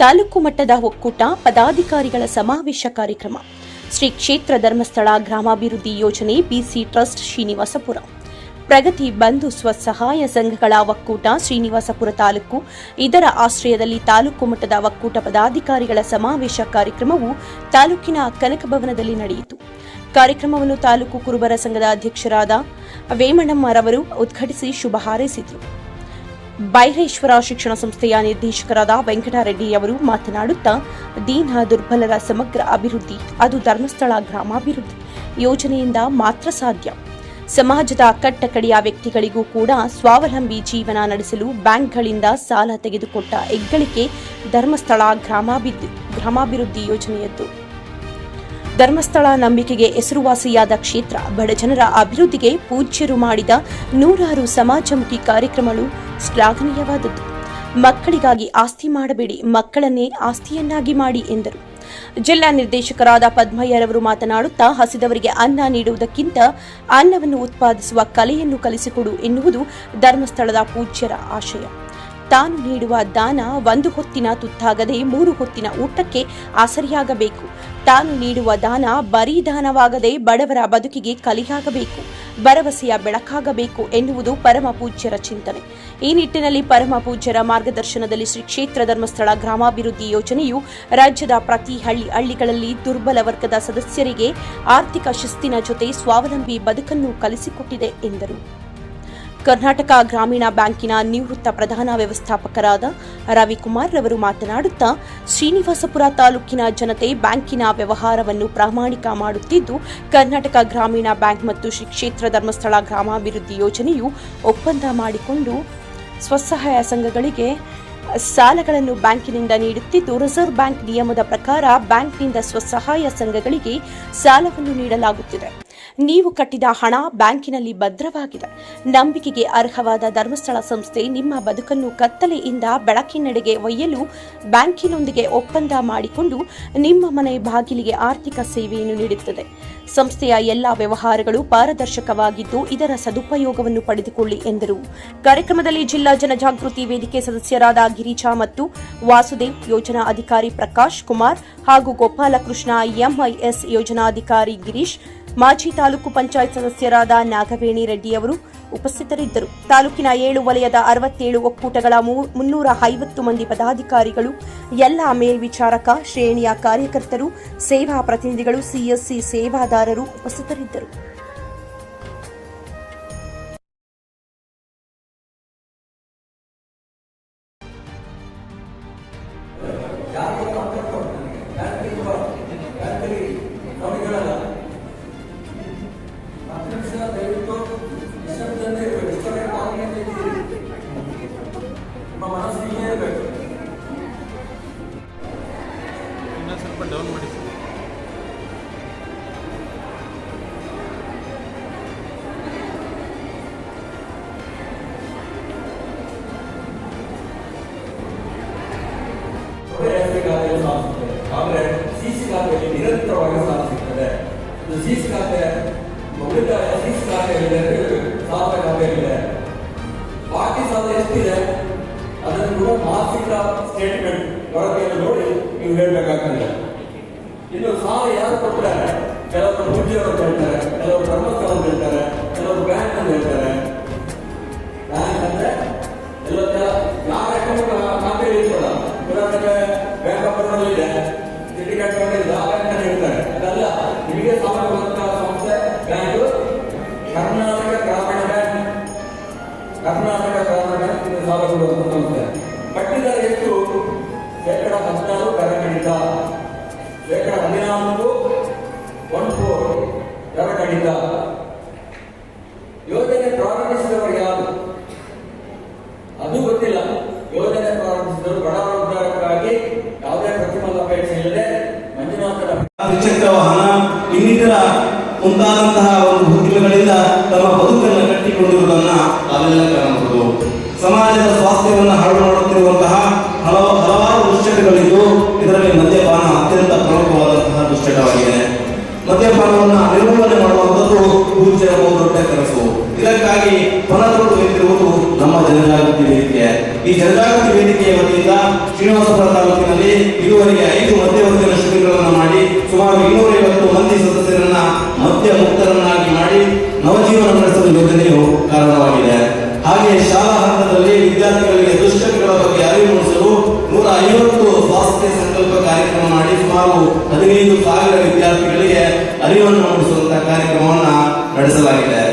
ತಾಲೂಕು ಮಟ್ಟದ ಒಕ್ಕೂಟ ಪದಾಧಿಕಾರಿಗಳ ಸಮಾವೇಶ ಕಾರ್ಯಕ್ರಮ. ಶ್ರೀ ಕ್ಷೇತ್ರ ಧರ್ಮಸ್ಥಳ ಗ್ರಾಮಾಭಿವೃದ್ಧಿ ಯೋಜನೆ ಬಿಸಿ ಟ್ರಸ್ಟ್ ಶ್ರೀನಿವಾಸಪುರ. ಪ್ರಗತಿ ಬಂಧು ಸ್ವಸಹಾಯ ಸಂಘಗಳ ಒಕ್ಕೂಟ ಶ್ರೀನಿವಾಸಪುರ ತಾಲೂಕು ಇದರ ಆಶ್ರಯದಲ್ಲಿ ತಾಲೂಕು ಮಟ್ಟದ ಒಕ್ಕೂಟ ಪದಾಧಿಕಾರಿಗಳ ಸಮಾವೇಶ ಕಾರ್ಯಕ್ರಮವು ತಾಲೂಕಿನ ಕನಕಭವನದಲ್ಲಿ ನಡೆಯಿತು. ಕಾರ್ಯಕ್ರಮವನ್ನು ತಾಲೂಕು ಕುರುಬರ ಸಂಘದ ಅಧ್ಯಕ್ಷರಾದ ವೇಮಣ್ಣಮ್ಮರವರು ಉದ್ಘಾಟಿಸಿ ಶುಭ ಹಾರೈಸಿದರು. ಬೈರೇಶ್ವರ ಶಿಕ್ಷಣ ಸಂಸ್ಥೆಯ ನಿರ್ದೇಶಕರಾದ ವೆಂಕಟರೆಡ್ಡಿಯವರು ಮಾತನಾಡುತ್ತಾ, ದೀನ ದುರ್ಬಲರ ಸಮಗ್ರ ಅಭಿವೃದ್ಧಿ ಅದು ಧರ್ಮಸ್ಥಳ ಗ್ರಾಮಾಭಿವೃದ್ಧಿ ಯೋಜನೆಯಿಂದ ಮಾತ್ರ ಸಾಧ್ಯ. ಸಮಾಜದ ಕಟ್ಟಕಡೆಯ ವ್ಯಕ್ತಿಗಳಿಗೂ ಕೂಡ ಸ್ವಾವಲಂಬಿ ಜೀವನ ನಡೆಸಲು ಬ್ಯಾಂಕ್ಗಳಿಂದ ಸಾಲ ತೆಗೆದುಕೊಟ್ಟ ಹೆಗ್ಗಳಿಕೆ ಧರ್ಮಸ್ಥಳ ಗ್ರಾಮಾಭಿವೃದ್ಧಿ ಯೋಜನೆಯದ್ದು. ಧರ್ಮಸ್ಥಳ ನಂಬಿಕೆಗೆ ಹೆಸರುವಾಸಿಯಾದ ಕ್ಷೇತ್ರ ಬಡಜನರ ಅಭಿವೃದ್ಧಿಗೆ ಪೂಜ್ಯರು ಮಾಡಿದ ನೂರಾರು ಸಮಾಜಮುಖಿ ಕಾರ್ಯಕ್ರಮಗಳು ಶ್ಲಾಘನೀಯವಾದದ್ದು. ಮಕ್ಕಳಿಗಾಗಿ ಆಸ್ತಿ ಮಾಡಬೇಡಿ, ಮಕ್ಕಳನ್ನೇ ಆಸ್ತಿಯನ್ನಾಗಿ ಮಾಡಿ ಎಂದರು. ಜಿಲ್ಲಾ ನಿರ್ದೇಶಕರಾದ ಪದ್ಮಯ್ಯರವರು ಮಾತನಾಡುತ್ತಾ, ಹಸಿದವರಿಗೆ ಅನ್ನ ನೀಡುವುದಕ್ಕಿಂತ ಅನ್ನವನ್ನು ಉತ್ಪಾದಿಸುವ ಕಲೆಯನ್ನು ಕಲಿಸಿಕೊಡು ಎನ್ನುವುದು ಧರ್ಮಸ್ಥಳದ ಪೂಜ್ಯರ ಆಶಯ. ತಾನು ನೀಡುವ ದಾನ ಒಂದು ಹೊತ್ತಿನ ತುತ್ತಾಗದೆ 3 ಹೊತ್ತಿನ ಊಟಕ್ಕೆ ಆಸರಿಯಾಗಬೇಕು. ತಾನು ನೀಡುವ ದಾನ ಬರೀ ದಾನವಾಗದೆ ಬಡವರ ಬದುಕಿಗೆ ಕಲಿಯಾಗಬೇಕು, ಭರವಸೆಯ ಬೆಳಕಾಗಬೇಕು ಎನ್ನುವುದು ಪರಮ ಪೂಜ್ಯರ ಚಿಂತನೆ. ಈ ನಿಟ್ಟಿನಲ್ಲಿ ಪರಮ ಪೂಜ್ಯರ ಮಾರ್ಗದರ್ಶನದಲ್ಲಿ ಶ್ರೀ ಕ್ಷೇತ್ರ ಧರ್ಮಸ್ಥಳ ಗ್ರಾಮಾಭಿವೃದ್ಧಿ ಯೋಜನೆಯು ರಾಜ್ಯದ ಪ್ರತಿ ಹಳ್ಳಿಗಳಲ್ಲಿ ದುರ್ಬಲ ವರ್ಗದ ಸದಸ್ಯರಿಗೆ ಆರ್ಥಿಕ ಶಿಸ್ತಿನ ಜೊತೆ ಸ್ವಾವಲಂಬಿ ಬದುಕನ್ನು ಕಲಿಸಿಕೊಟ್ಟಿದೆ ಎಂದರು. ಕರ್ನಾಟಕ ಗ್ರಾಮೀಣ ಬ್ಯಾಂಕಿನ ನಿವೃತ್ತ ಪ್ರಧಾನ ವ್ಯವಸ್ಥಾಪಕರಾದ ರವಿಕುಮಾರ್ ರವರು ಮಾತನಾಡುತ್ತಾ, ಶ್ರೀನಿವಾಸಪುರ ತಾಲೂಕಿನ ಜನತೆ ಬ್ಯಾಂಕಿನ ವ್ಯವಹಾರವನ್ನು ಪ್ರಾಮಾಣಿಕ ಮಾಡುತ್ತಿದ್ದು, ಕರ್ನಾಟಕ ಗ್ರಾಮೀಣ ಬ್ಯಾಂಕ್ ಮತ್ತು ಶ್ರೀ ಕ್ಷೇತ್ರ ಧರ್ಮಸ್ಥಳ ಗ್ರಾಮಾಭಿವೃದ್ಧಿ ಯೋಜನೆಯು ಒಪ್ಪಂದ ಮಾಡಿಕೊಂಡು ಸ್ವಸಹಾಯ ಸಂಘಗಳಿಗೆ ಸಾಲಗಳನ್ನು ಬ್ಯಾಂಕಿನಿಂದ ನೀಡುತ್ತಿದ್ದು, ರಿಸರ್ವ್ ಬ್ಯಾಂಕ್ ನಿಯಮದ ಪ್ರಕಾರ ಬ್ಯಾಂಕ್ನಿಂದ ಸ್ವಸಹಾಯ ಸಂಘಗಳಿಗೆ ಸಾಲವನ್ನು ನೀಡಲಾಗುತ್ತಿದೆ. ನೀವು ಕಟ್ಟಿದ ಹಣ ಬ್ಯಾಂಕಿನಲ್ಲಿ ಭದ್ರವಾಗಿದೆ. ನಂಬಿಕೆಗೆ ಅರ್ಹವಾದ ಧರ್ಮಸ್ಥಳ ಸಂಸ್ಥೆ ನಿಮ್ಮ ಬದುಕನ್ನು ಕತ್ತಲೆಯಿಂದ ಬೆಳಕಿನೆಡೆಗೆ ಒಯ್ಯಲು ಬ್ಯಾಂಕಿನೊಂದಿಗೆ ಒಪ್ಪಂದ ಮಾಡಿಕೊಂಡು ನಿಮ್ಮ ಮನೆ ಬಾಗಿಲಿಗೆ ಆರ್ಥಿಕ ಸೇವೆಯನ್ನು ನೀಡುತ್ತದೆ. ಸಂಸ್ಥೆಯ ಎಲ್ಲಾ ವ್ಯವಹಾರಗಳು ಪಾರದರ್ಶಕವಾಗಿದ್ದು, ಇದರ ಸದುಪಯೋಗವನ್ನು ಪಡೆದುಕೊಳ್ಳಿ ಎಂದರು. ಕಾರ್ಯಕ್ರಮದಲ್ಲಿ ಜಿಲ್ಲಾ ಜನಜಾಗೃತಿ ವೇದಿಕೆ ಸದಸ್ಯರಾದ ಗಿರಿಜಾ ಮತ್ತು ವಾಸುದೇವ್, ಯೋಜನಾ ಅಧಿಕಾರಿ ಪ್ರಕಾಶ್ ಕುಮಾರ್ ಹಾಗೂ ಗೋಪಾಲಕೃಷ್ಣ, ಎಂಐಎಸ್ ಯೋಜನಾಧಿಕಾರಿ ಗಿರೀಶ್, ಮಾಜಿ ತಾಲೂಕು ಪಂಚಾಯತ್ ಸದಸ್ಯರಾದ ನಾಗವೇಣಿ ರೆಡ್ಡಿಯವರು ಉಪಸ್ಥಿತರಿದ್ದರು. ತಾಲೂಕಿನ 7 ವಲಯದ 67 ಒಕ್ಕೂಟಗಳ 350 ಮಂದಿ ಪದಾಧಿಕಾರಿಗಳು, ಎಲ್ಲ ಮೇಲ್ವಿಚಾರಕ ಶ್ರೇಣಿಯ ಕಾರ್ಯಕರ್ತರು, ಸೇವಾ ಪ್ರತಿನಿಧಿಗಳು, ಸಿಎಸ್ಸಿ ಸೇವಾದಾರರು ಉಪಸ್ಥಿತರಿದ್ದರು. ಡೌನ್ ಮಾಡಿ ಆದರೆ ಸಿಸಿ ಖಾತೆಯಲ್ಲಿ ನಿರಂತರವಾಗಿ ಸಾಲ ಸಿಗ್ತದೆ. ಸಿಸಿ ಖಾತೆ ಉಳಿತಾಯ ಸಿಸಿ ಖಾತೆಯಲ್ಲಿದೆ, ಸಾಲ ಖಾತೆಯಲ್ಲಿದೆ. ಬಾಕಿ ಸಾಲ ಎಷ್ಟಿದೆ ಅದನ್ನು ಕೂಡ ಮಾಸಿಕ ಸ್ಟೇಟ್ಮೆಂಟ್ ವರದಿಯನ್ನು ನೋಡಿ ನೀವು ಹೇಳಬೇಕಾಗ್ತದೆ. ಇನ್ನು ಸಾಲ ಯಾರು ಕೊಡ್ತಾರೆ? ಕೆಲವರು ಪೂಜ್ಯರು ಅಂತ ಹೇಳ್ತಾರೆ, ಕೆಲವರು ಧರ್ಮಸ್ಥಳ ಅಂತ ಹೇಳ್ತಾರೆ, ಕೆಲವರು ಬ್ಯಾಂಕ್ ಅಂತ ಹೇಳ್ತಾರೆ. ಬ್ಯಾಂಕ್ ಅಂದ್ರೆ ಯಾರ ಅಕೌಂಟ್ ಖಾತೆಯಲ್ಲಿ ಇರ್ತದ, ಉದಾಹರಣೆಗೆ ಬ್ಯಾಂಕ್ ಆಫ್ ಬರೋಡ ಇದೆ, ಸಿಂಡಿಕೇಟ್ ಬ್ಯಾಂಕ್ ಆ ಬ್ಯಾಂಕ್ ಅಂತ ಹೇಳ್ತಾರೆ. ಅದಲ್ಲ, ನಿಮಗೆ ಸಾಲ ಕೊಡುವಂತಹ ಸಂಸ್ಥೆ ಬ್ಯಾಂಕ್ ಕರ್ನಾಟಕ ಗ್ರಾಮೀಣ ಬ್ಯಾಂಕ್. ಕರ್ನಾಟಕ ಗ್ರಾಮೀಣ ಬ್ಯಾಂಕ್ ಸಾಲ ಕೊಡುವಂತಹ ಸಂಸ್ಥೆ. ಬಡ್ಡಿದರ ಎಷ್ಟು? 16% ದರ ಕಡಿತ, 14% ದರ ಕಡಿತ. ಯೋಜನೆ ಪ್ರಾರಂಭಿಸಿದವರು ಯಾರು ಅದು ಗೊತ್ತಿಲ್ಲ. ಯೋಜನೆ ಪ್ರಾರಂಭಿಸಿದವರು ಬಡವರಿಗಾಗಿ ಯಾವುದೇ ಪ್ರತಿಫಲ ಅಪೇಕ್ಷೆ ಇಲ್ಲದೆ ಮಂಜುನಾಥರ ದ್ವಿಚಕ್ರ ವಾಹನ ಇನ್ನಿತರ ಮುಂತಾದಂತಹ ಒಂದು ಉದ್ದಿಮೆಗಳಿಂದ ತಮ್ಮ ಬದುಕನ್ನು ಕಟ್ಟಿಕೊಂಡಿರುವುದನ್ನ ನಾವೆಲ್ಲ ಕಾಣಬಹುದು. ಸಮಾಜದ ಸ್ವಾಸ್ಥ್ಯವನ್ನು ಹಾಳು ಮಾಡುತ್ತಿರುವಂತಹ ಹಲವಾರು ದುಶ್ಚಟಗಳಿದ್ದು, ಇದರಲ್ಲಿ ಮದ್ಯಪಾನ ಅತ್ಯಂತ ಪ್ರಮುಖವಾದಂತಹ ದುಶ್ಚಟವಾಗಿದೆ. ಮದ್ಯಪಾನವನ್ನು ನಿರ್ಮೂಲನೆ ಮಾಡುವಂಥದ್ದು ಪೂಜ್ಯರ ಬಹುದೊಡ್ಡ ಕೆಲಸ. ಇದಕ್ಕಾಗಿ ಹೊಲ ತೊಡಗುತ್ತಿರುವುದು ನಮ್ಮ ಜನಜಾಗೃತಿ ವೇದಿಕೆ. ಈ ಜನಜಾಗೃತಿ ವೇದಿಕೆಯ ವತಿಯಿಂದ ಶ್ರೀನಿವಾಸಪುರ ತಾಲೂಕಿನಲ್ಲಿ ಇದುವರೆಗೆ 5 ಮಧ್ಯವರ್ತಿಗಳ ಶಿಬಿರಗಳನ್ನು ಮಾಡಿ ಸುಮಾರು 250 ಮಂದಿ ಸದಸ್ಯರನ್ನ ಮದ್ಯ ಮುಕ್ತರನ್ನಾಗಿ ಮಾಡಿ ನವಜೀವನ ನಡೆಸಲು ಯೋಜನೆಯು ಕಾರಣವಾಗಿದೆ. ಹಾಗೆ ಶಾಲಾ ಹಂತದಲ್ಲಿ ವಿದ್ಯಾರ್ಥಿಗಳಿಗೆ ದುಶ್ಚಟಗಳ ಬಗ್ಗೆ ಅರಿವು ಮೂಡಿಸಲು 150 ಸ್ವಾಸ್ಥ್ಯ ಸಂಕಲ್ಪ ಕಾರ್ಯಕ್ರಮ ಮಾಡಿ ಸುಮಾರು 15,000 ವಿದ್ಯಾರ್ಥಿಗಳಿಗೆ ಅರಿವನ್ನು ಮೂಡಿಸುವಂತಹ ಕಾರ್ಯಕ್ರಮವನ್ನು ನಡೆಸಲಾಗಿದೆ.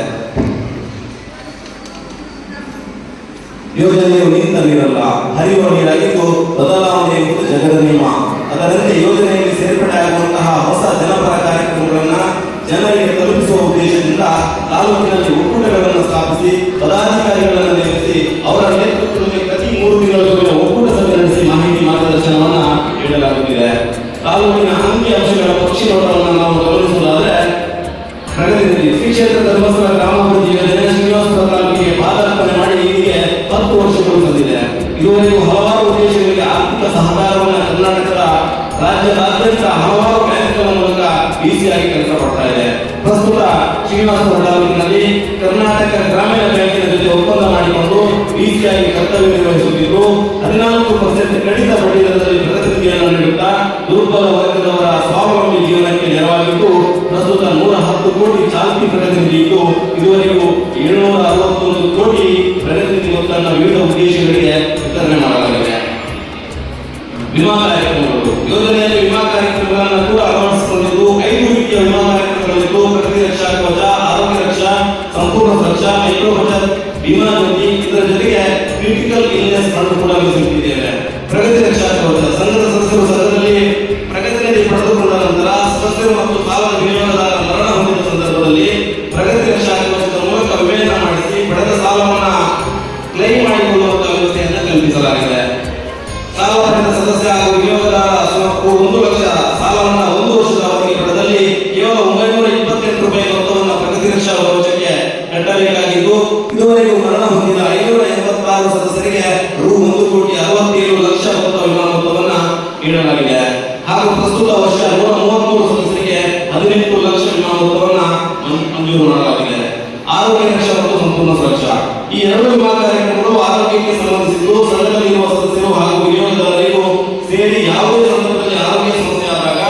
ಯೋಜನೆಯು ನಿಂತ ನೀರಲ್ಲ, ಹರಿಯುವ ನೀರಾಗಿದ್ದು ಬದಲಾವಣೆ ಎಂಬುದು ಜಗದ ನಿಯಮ. ಅದರಂತೆ ಯೋಜನೆಯಲ್ಲಿ ಸೇರ್ಪಡೆ ಆಗುವಂತಹ ಹೊಸ ಜನಪರ ಕಾರ್ಯಕ್ರಮಗಳನ್ನು ಜನರಿಗೆ ತಲುಪಿಸುವ ಉದ್ದೇಶದಿಂದ ತಾಲೂಕಿನಲ್ಲಿ ಒಕ್ಕೂಟಗಳನ್ನು ಸ್ಥಾಪಿಸಿ ಪದಾಧಿಕಾರಿಗಳನ್ನು ನೇಮಿಸಿ ಅವರ ನೇತೃತ್ವದಲ್ಲಿ ಪ್ರತಿ 3 ತಿಂಗಳ ಒಕ್ಕೂಟ ಸಭೆ ನಡೆಸಿ ಮಾಹಿತಿ ಮಾರ್ಗದರ್ಶನವನ್ನು ನೀಡಲಾಗುತ್ತಿದೆ. ತಾಲೂಕಿನ ಅಂಕಿ ಅಂಶಗಳ ಪಕ್ಷಿ ನೋಟವನ್ನು ನಾವು ಗಮನಿಸುವುದಾದರೆ ಪ್ರಗತಿಯಲ್ಲಿ ಶ್ರೀ ಕ್ಷೇತ್ರ ಧರ್ಮಸ್ಥಳ ಗ್ರಾಮಾಭಿವೃದ್ಧಿ ಯೋಜನೆ ಶ್ರೀನಿವಾಸಪುರ ತಾಲೂಕಿಗೆ ಪಾದಾರ್ಪಣೆ ಮಾಡಿ ಇಲ್ಲಿಗೆ 10 ವರ್ಷಗಳು ಸಂದಿದೆ. ಇದುವರೆಗೂ ಹಲವಾರು ಉದ್ದೇಶಗಳಿಗೆ ಆರ್ಥಿಕ ಸಹಕಾರವನ್ನು ಕರ್ನಾಟಕದ ರಾಜ್ಯದಾದ್ಯಂತ ಹಲವಾರು ಬ್ಯಾಂಕ್ಗಳ ಮೂಲಕ ಬಿಸಿಯಾಗಿ ಕೆಲಸ ಮಾಡ್ತಾ ಇದೆ. ಪ್ರಸ್ತುತ ಶ್ರೀನಿವಾಸಪುರ ತಾಲೂಕಿನಲ್ಲಿ ಕರ್ನಾಟಕ ಗ್ರಾಮೀಣ ಬ್ಯಾಂಕಿನ ಜೊತೆ ಒಪ್ಪಂದ ಮಾಡಿಕೊಂಡು ಬಿಸಿಯಾಗಿ ಕರ್ತವ್ಯ ನಿರ್ವಹಿಸುತ್ತಿದ್ದು 14% ಕಡಿತ ಬಡ್ಡಿ ದರದಲ್ಲಿ ಪ್ರಗತಿಯನ್ನು ನೀಡುತ್ತಾ ದುರ್ಬಲ ವರ್ಗದವರ ಸ್ವಾವಲಂಬಿ ಜೀವನಕ್ಕೆ ನೆರವಾಗಿದ್ದು ಪ್ರಸ್ತುತ 110 ಕೋಟಿ ಚಾಲ್ತಿ ಪ್ರಗತಿ ಇದ್ದು ಇದುವರೆಗೂ 761 ಕೋಟಿ ಪ್ರಗತಿ ಮೊತ್ತವನ್ನು ವಿವಿಧ ಉದ್ದೇಶಗಳಿಗೆ ವಿತರಣೆ ಮಾಡಲಾಗಿದೆ. ವಿಮಾ ಕಾರ್ಯಕ್ರಮಗಳು ಯೋಜನೆಯಲ್ಲಿ ವಿಮಾ ಕಾರ್ಯಕ್ರಮಗಳನ್ನು ಕೂಡ ಅಳವಡಿಸಿಕೊಂಡಿದ್ದು 5 ರೀತಿಯ ವಿಮಾ ಕಾರ್ಯಕ್ರಮಗಳಿದ್ದು ಪ್ರಗತಿ ರಕ್ಷಾ ಕವಚ, ಆರೋಗ್ಯ ರಕ್ಷಾ, ಸಂಪೂರ್ಣ ಸುರಕ್ಷಾ, ಮೈಕ್ರೋ ಬಚತ್, ವಿಮಾ ಜ್ಯೋತಿ, ಇದರ ಜೊತೆಗೆ ಕ್ರಿಟಿಕಲ್ ಇಲ್ನೆಸ್ ಫಂಡ್ ಕೂಡ ಮೀಸಲಿಟ್ಟಿದ್ದೇವೆ. ಪ್ರಗತಿ ರಕ್ಷಾ ಕವಚ ಸಂಘದ ಸದಸ್ಯರು ಸಂಘದಲ್ಲಿ ಪ್ರಗತಿಯಲ್ಲಿ ಪಡೆದುಕೊಂಡ ನಂತರ ಸದಸ್ಯರು ಮತ್ತು ಸಾಲದ ವಿನಿಯೋಗದಾರರ ಮರಣ ಹೊಂದಿದ ಸಂದರ್ಭದಲ್ಲಿ ಪ್ರಗತಿ ರಕ್ಷಾ ಕವಚದ ಮೂಲಕ ವಿಮೆಯನ್ನು ಮಾಡಿಸಿ ಪಡೆದ ಸಾಲವನ್ನು ಕ್ಲೈಮ್ ಮಾಡಿಕೊಳ್ಳುವಂತಹ ವ್ಯವಸ್ಥೆಯನ್ನು ಕಲ್ಪಿಸಲಾಗಿದೆ. ಸಾಲ ಪಡೆದ ಸದಸ್ಯ ಹಾಗೂ ವಿನಿಯೋಗದಾರ 1 ಲಕ್ಷ ಸಾಲವನ್ನು 1 ವರ್ಷದ ಅವಧಿಗೆ ಪಡೆದಲ್ಲಿ ಕೇವಲ 928 ರೂಪಾಯಿ ಮೊತ್ತವನ್ನು ಪ್ರಗತಿ ರಕ್ಷಾ ಕವಚಕ್ಕೆ ಕಟ್ಟಬೇಕಾಗಿದ್ದು ಇದುವರೆಗೂ ಮರಣ ಹೊಂದಿದ 586 ಸದಸ್ಯರಿಗೆ ರೂ 1,67,00,000 ಮೊತ್ತ ವಿಮಾ ಮೊತ್ತವನ್ನು ನೀಡಲಾಗಿದೆ. ಹಾಗೂ ಪ್ರಸ್ತುತ ವರ್ಷ 133 ಸದಸ್ಯರಿಗೆ 18 ಲಕ್ಷ ವಿಮಾ ಮೊತ್ತವನ್ನು ಮಂಜೂರು ಮಾಡಲಾಗಿದೆ. ಆರೋಗ್ಯ ರಕ್ಷಾ ಮತ್ತು ಸಂಪೂರ್ಣ ಸುರಕ್ಷಾ ಈ 2 ವಿಮಾ ಕಾರ್ಯಕ್ರಮಗಳು ಆರೋಗ್ಯಕ್ಕೆ ಸಂಬಂಧಿಸಿದ್ದು ಸಂಘದಲ್ಲಿ ಇರುವ ಸದಸ್ಯರು ಹಾಗೂ ವಿನಿಯೋಗದಾರರಿಗೂ ಸೇರಿ ಯಾವುದೇ ಸಂದರ್ಭದಲ್ಲಿ ಆರೋಗ್ಯ ಸಮಸ್ಯೆ ಆದಾಗ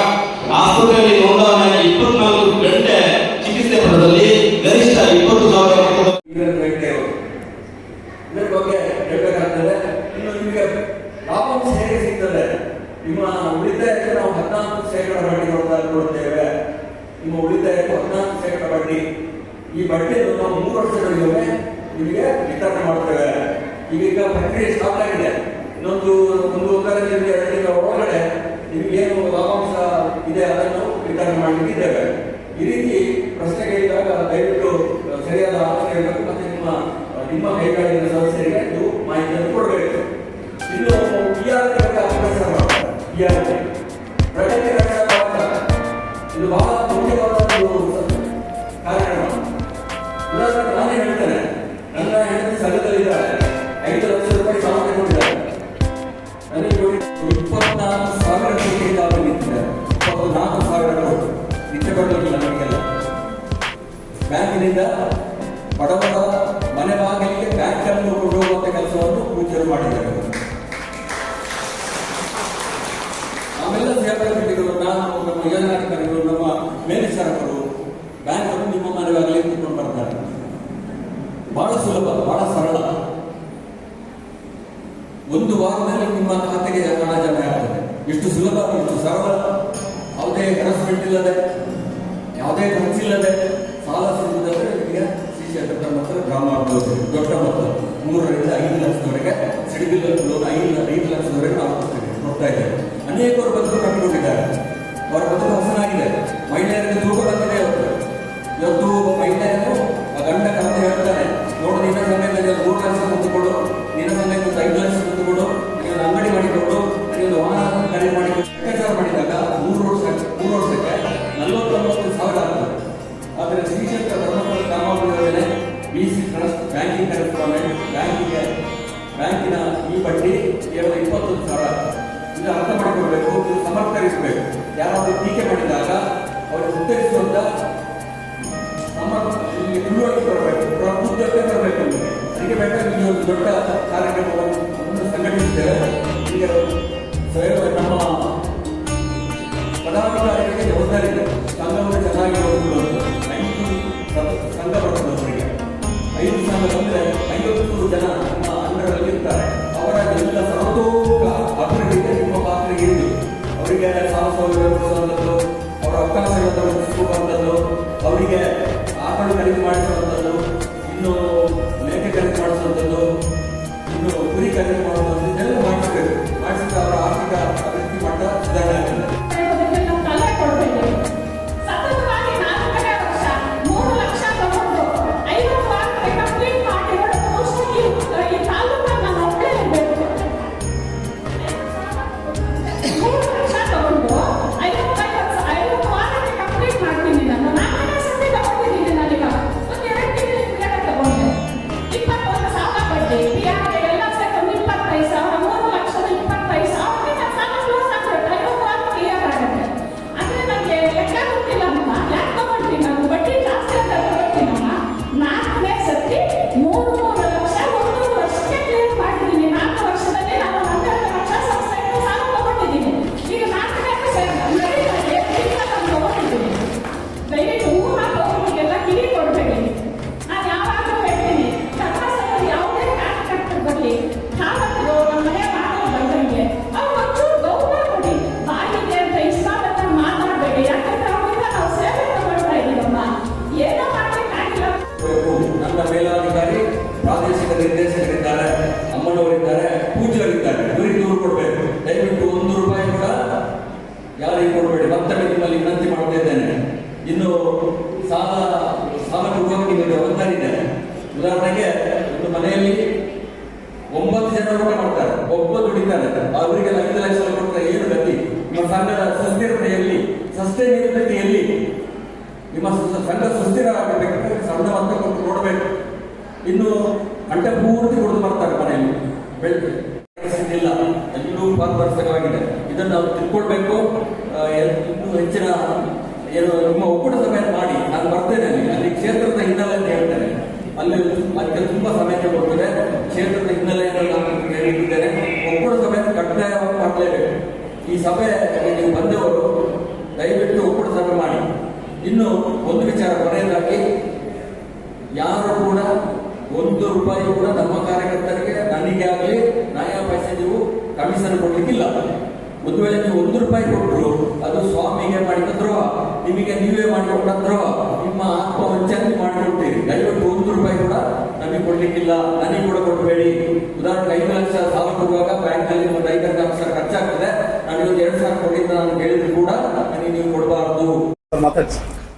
ಆಸ್ಪತ್ರೆಯಲ್ಲಿ ನೋಂದಣಿ 24 ಗಂಟೆ ಚಿಕಿತ್ಸೆ ಪಡೆದಲ್ಲಿ ಗರಿಷ್ಠ 20,000 ಇದರ ಬಗ್ಗೆ ಹೇಳಬೇಕಾಗ್ತದೆ. ಇನ್ನು ನಿಮಗೆ ಲಾಭಾಂಶ ಹೇಗೆ ಸಿಗ್ತದೆ? ನಿಮ್ಮ ಉಳಿತಾಯಕ್ಕೆ ನಾವು 14% ಬಡ್ಡಿ ಕೊಡುತ್ತೇವೆ. ನಿಮ್ಮ ಉಳಿತಾಯಕ್ಕೆ 14% ಬಡ್ಡಿ. ಈ ಬಡ್ಡಿಯನ್ನು ನಾವು 3 ವರ್ಷಗಳಿಗೊಮ್ಮೆ ನಿಮಗೆ ವಿತರಣೆ ಮಾಡ್ತೇವೆ. ಈಗ ಪ್ರಕ್ರಿಯೆ ಸ್ಟಾರ್ಟ್ ಆಗಿದೆ. ಇನ್ನೊಂದು 1.5 2 ತಿಂಗಳ ಒಳಗಡೆ ನಿಮಗೇನು ಲಾಭಾಂಶ ಇದೆ ಅದನ್ನು ವಿತರಣೆ ಮಾಡಲಿಕ್ಕಿದ್ದೇವೆ. ಈ ರೀತಿ ಪ್ರಶ್ನೆ ಕೇಳಿದಾಗ ದಯವಿಟ್ಟು ಸರಿಯಾದ ಆಲೋಚನೆ ಇರಬೇಕು ಮತ್ತು ನಿಮ್ಮ ಕೈಗಾರಿಕೆ ಸದಸ್ಯರಿಗೆ ಇದು ಮಾಹಿತಿಯನ್ನು ಕೊಡಬೇಕು. ಇನ್ನು PRT ಬಗ್ಗೆ ಅಭ್ಯಾಸ ಮಾಡ್ತಾರೆ. PRT ಪ್ರಗತಿ ರಕ್ಷಾ ಕವಚ ಇದು ಬಹಳ ಮುಖ್ಯವಾದ ಒಂದು ಕಾರ್ಯಕ್ರಮ. ಉದಾಹರಣೆ ನಾನೇ ಹೇಳ್ತೇನೆ, ನನ್ನ ಹೆಂಡತಿ ಸಂಘದಲ್ಲಿದ್ದಾರೆ, 5 ಲಕ್ಷ ರೂಪಾಯಿ ಸಾಲ ತಗೊಂಡಿದ್ದಾರೆ. ನನಗೆ 24,000 ಕೋಟಿ ಲಾಭ ನಿಂತಿದ್ದಾರೆ. 24,000 ಕೋಟಿ ನಿತ್ಯ ಕೊಡಲಿಲ್ಲ ನಮಗೆಲ್ಲ. ಬ್ಯಾಂಕಿನಿಂದ ಬಡವರ ಮನೆ ಬಾಗಿಲಿಗೆ ಬ್ಯಾಂಕ್ ಅನ್ನು ಕೊಂಡು ಹೋಗುವಂತ ಕೆಲಸವನ್ನು ಪೂಜಾರು ಮಾಡಿದ್ದಾರೆ. ನಾವೆಲ್ಲ ಸೇವಾಧಿಕಾರಿಗಳು, ನಾವು ನಮ್ಮ ಯೋಜನಾಧಿಕಾರಿಗಳು, ನಮ್ಮ ಮೇಲ್ವಿಚಾರಕರು ಬ್ಯಾಂಕ್ ಅನ್ನು ನಿಮ್ಮ ಮನೆ ಬಾಗಿಲಿಗೆ ಕೊಂಡು ಬರ್ತಾರೆ. ಬಹಳ ಸುಲಭ, ಬಹಳ ಸರಳ. 1 ವಾರದಲ್ಲಿ ನಿಮ್ಮ ಖಾತೆಗೆ ಹಣ ಜಮೆ ಆಗ್ತದೆ. ಎಷ್ಟು ಸುಲಭ, ಎಷ್ಟು ಸರಳ. ಯಾವುದೇ ಹ್ಯಾರಸ್ಮೆಂಟ್ ಇಲ್ಲದೆ, ಯಾವುದೇ ಖರ್ಚಿಲ್ಲದೆ ಸಾಲ ಸಿಗುವುದಾದ್ರೆ ನಿಮಗೆ ಶ್ರೀ ಕ್ಷೇತ್ರ ಧರ್ಮಸ್ಥಳ ಗ್ರಾಮಾಭಿವೃದ್ಧಿ ದೊಡ್ಡ ಮೊತ್ತ 3 ರಿಂದ 5 ಲಕ್ಷದವರೆಗೆ ಸಿಡಿಬಿಲ್ ಲೋನ್ 5 ಲಕ್ಷದವರೆಗೆ ನಾವು ಕೊಡ್ತಾ ಇದ್ದೇವೆ. ಅನೇಕರು ಬದುಕು ಕಟ್ಟಿಕೊಂಡಿದ್ದಾರೆ. ಅವರ ಬದುಕು ಹಸನಾಗಿದೆ. ಮಹಿಳೆಯರಿಗೆ ತೂಕ ಬಂದಿದೆ. ಇವತ್ತು ಮಹಿಳೆಯರು ಗಂಡ ಕರೆದು ಹೇಳ್ತಾರೆ, ನೋಡು ನಿನ್ನ ಸಮಯದಲ್ಲಿ 3 ಲಕ್ಷ ತಂದುಕೊಡು, ನಿನ್ನ ಸಮಯಕ್ಕೆ 5 ಲಕ್ಷ ತಂದುಕೊಡು, ನನಗೆ ಒಂದು ಅಂಗಡಿ ಮಾಡಿಕೊಡು, ನನಗೆ ಒಂದು ವಾಹನ ಖರೀದಿ ಮಾಡಿ ಲೆಕ್ಕಾಚಾರ ಮಾಡಿದಾಗ 3 ವರ್ಷಕ್ಕೆ 49,000 ಆಗ್ತದೆ. ಆದರೆ ಶ್ರೀ ಕ್ಷೇತ್ರ ಧರ್ಮಸ್ಥಳ ಗ್ರಾಮಾಭಿವೃದ್ಧಿ ಯೋಜನೆ BC ಟ್ರಸ್ಟ್ ಬ್ಯಾಂಕಿಂಗ್ ಕರೆಸ್ಪಾಂಡೆಂಟ್ ಬ್ಯಾಂಕಿನ ಈ ಬಡ್ಡಿ ಕೇವಲ 21,000. ಇದು ಅರ್ಥ ಮಾಡಿಕೊಳ್ಬೇಕು. ಇದು ಸಮರ್ಥರಿಸಬೇಕು. ಯಾರಾದರೂ ಟೀಕೆ ಮಾಡಿದಾಗ ಅವರಿಗೆ ಉತ್ತರಿಸುವಂತ ತಿಳುವಳಿಕೆ ಬರಬೇಕು, ಪ್ರಬುದ್ಧತೆ ಬರಬೇಕು. ನಿಮಗೆ ಅದಕ್ಕೆ ಬೇಕಾಗಿ ಒಂದು ದೊಡ್ಡ ಕಾರ್ಯಕ್ರಮವನ್ನು ಸಂಘಟಿಸಿದ್ದೇವೆ. ಈಗ ನಮ್ಮ ಪದಾಧಿಕಾರಿಗಳಿಗೆ ಜವಾಬ್ದಾರಿ ಇದೆ. ಸಂಘವನ್ನು ಚೆನ್ನಾಗಿ ನೋಡಿಕೊಳ್ಳೋದು. 5 ಸಂಘ ಬರ್ತದವರಿಗೆ 5 ಸಂಘ ಬಂದರೆ 50 ಜನ ನಮ್ಮ ಅಂಗಗಳಲ್ಲಿ ಇರ್ತಾರೆ. ಅವರ ಎಲ್ಲ ಸರ್ವತೋಮುಖ ಅಭಿವೃದ್ಧಿಗೆ ನಿಮ್ಮ ಪಾತ್ರ ಇರುವುದು. ಅವರಿಗೆ ಸಾಲ ಸೌಲಭ್ಯ ಕೊಡಿಸುವಂಥದ್ದು, ಅವರ ಅವಕಾಶಗಳನ್ನು ಹೆಚ್ಚಿಸುವಂಥದ್ದು, ಅವರಿಗೆ ಆಕಳು ಖರೀದಿ ಮಾಡಿಸುವಂಥದ್ದು, ಇನ್ನು ಮೇಕೆ ಖರೀದಿ ಮಾಡಿಸುವಂಥದ್ದು, ಇನ್ನು ಕುರಿ ಖರೀದಿ ಮಾಡುವಂಥದ್ದು ಇದೆಲ್ಲ ಮಾಡಿಸಬೇಕು. ಮಾಡಿಸಿದ್ರೆ ಅವರ ಆರ್ಥಿಕ ಅಭಿವೃದ್ಧಿ ಮಟ್ಟ ಸುಧಾರಣೆ ಆಗ್ತದೆ. ಮೇಲಾಧಿಕಾರಿ, ಪ್ರಾದೇಶಿಕ ನಿರ್ದೇಶಕರಿದ್ದಾರೆ, ಅಮ್ಮನವರಿದ್ದಾರೆ, ಪೂಜ್ಯರಿದ್ದಾರೆ. ಇವರಿಗೆ ದೂರು ಕೊಡಬೇಕು. ದಯವಿಟ್ಟು 1 ರೂಪಾಯಿ ಕೂಡ ಯಾರಿಗೆ ಕೊಡಬೇಡಿ. ಮತ್ತೊಮ್ಮೆ ನಿಮ್ಮಲ್ಲಿ ವಿನಂತಿ ಮಾಡ್ತಾ ಇದ್ದೇನೆ. ಇನ್ನು ಸಾಲ ಕೊಡುವಾಗ ನಿಮಗೆ ಜವಾಬ್ದಾರಿ ಇದೆ. ಉದಾಹರಣೆಗೆ ಒಂದು ಮನೆಯಲ್ಲಿ 9 ಜನ ಊಟ ಮಾಡ್ತಾರೆ, ಒಬ್ಬ ದುಡಿತಾರೆ, ಅವರಿಗೆಲ್ಲ 5 ಲಕ್ಷ ಕೊಟ್ಟರೆ ಏನು ಗತಿ? ನಿಮ್ಮ ಸಂಘದ ಸುಸ್ಥಿರತೆಯಲ್ಲಿ, ಸಸ್ಟೈನೇಬಿಲಿಟಿಯಲ್ಲಿ ನಿಮ್ಮ ಸಂಘ ಸುಸ್ಥಿರ ಆಗಬೇಕಂದ್ರೆ ಸಣ್ಣ ಮೊತ್ತ ಕೊಟ್ಟು ನೋಡಬೇಕು. ಇನ್ನು ಗಂಟೆ ಪೂರ್ತಿ ಕುಡಿದು ಬರ್ತಾರೆ ಮನೆಯಲ್ಲಿ, ಬೆಳಿಗ್ಗೆ ಇಲ್ಲ, ಎಲ್ಲೂ ಪಾರದರ್ಶಕವಾಗಿದೆ. ಇದನ್ನು ನಾವು ತಿಳ್ಕೊಳ್ಬೇಕು. ಇನ್ನೂ ಹೆಚ್ಚಿನ ಏನು ನಿಮ್ಮ ಒಕ್ಕೂಟ ಸಭೆ ಮಾಡಿ ನಾನು ಬರ್ತೇನೆ. ಅಲ್ಲಿ ಕ್ಷೇತ್ರದ ಹಿನ್ನೆಲೆ ಅಂತ ಹೇಳ್ತೇನೆ. ಅದಕ್ಕೆ ತುಂಬಾ ಸಮಯ ಕೊಡ್ತದೆ. ಕ್ಷೇತ್ರದ ಹಿನ್ನೆಲೆಯನ್ನು ನಾನು ಹೇಳಿದ್ದೇನೆ. ಒಕ್ಕೂಟ ಸಭೆ ಕಡ್ಡಾಯವಾಗಿ ಮಾಡಲೇಬೇಕು. ಈ ಸಭೆ ನೀವು ಬಂದವರು ದಯವಿಟ್ಟು ಒಕ್ಕೂಟ ಸಭೆ ಮಾಡಿ. ಇನ್ನು ಒಂದು ವಿಚಾರ ಕೊನೆಯದಾಗಿ, ಯಾರು ಕೂಡ 1 ರೂಪಾಯಿ ಕೂಡ ನಮ್ಮ ಕಾರ್ಯಕರ್ತರಿಗೆ ನನಗೆ ಆಗಲಿ ನಯಾ ಪೈಸೆ ನೀವು ಕಮಿಷನ್ ಕೊಡ್ಲಿಕ್ಕಿಲ್ಲ. ಒಂದು ವೇಳೆ ನೀವು 1 ರೂಪಾಯಿ ಕೊಟ್ಟರು ಅದು ಸ್ವಾಮಿಗೆ ಮಾಡಿದ ದ್ರೋಹ, ನಿಮಗೆ ನೀವೇ ಮಾಡಿಕೊಂಡ ದ್ರೋಹ, ನಿಮ್ಮ ಆತ್ಮವಂಚನೆ ಮಾಡಿಕೊಡ್ತೀರಿ. ದಯವಿಟ್ಟು 1 ರೂಪಾಯಿ ಕೂಡ ನಮಗೆ ಕೊಡ್ಲಿಕ್ಕಿಲ್ಲ. ನನಗೆ ಕೂಡ ಕೊಡಬೇಡಿ. ಉದಾಹರಣೆಗೆ 5 ಲಕ್ಷ ಸಾಲ ಕೊಡುವಾಗ ಬ್ಯಾಂಕಲ್ಲಿ ಒಂದು 5 ಲಕ್ಷ ಖರ್ಚಾಗ್ತದೆ. ನನಗೆ 2 ಸಾವಿರ ಕೊಡಿಂದ ನಾನು ಹೇಳಿದ್ರು ಕೂಡ ನನಗೆ ನೀವು ಕೊಡಬಾರದು.